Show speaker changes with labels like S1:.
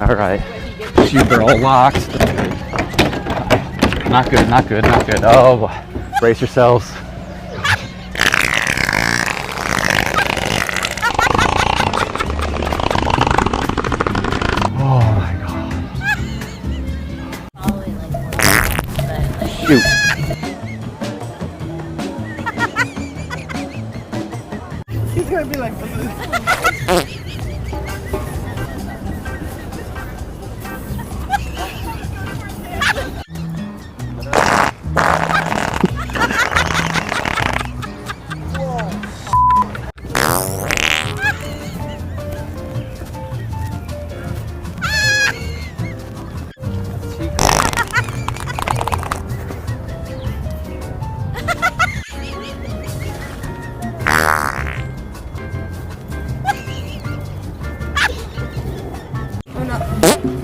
S1: All right. Shoes are all locked. Not good, not good, not good. Oh boy. Brace yourselves. Oh my God. Shoot.
S2: He's gonna be like, oh no.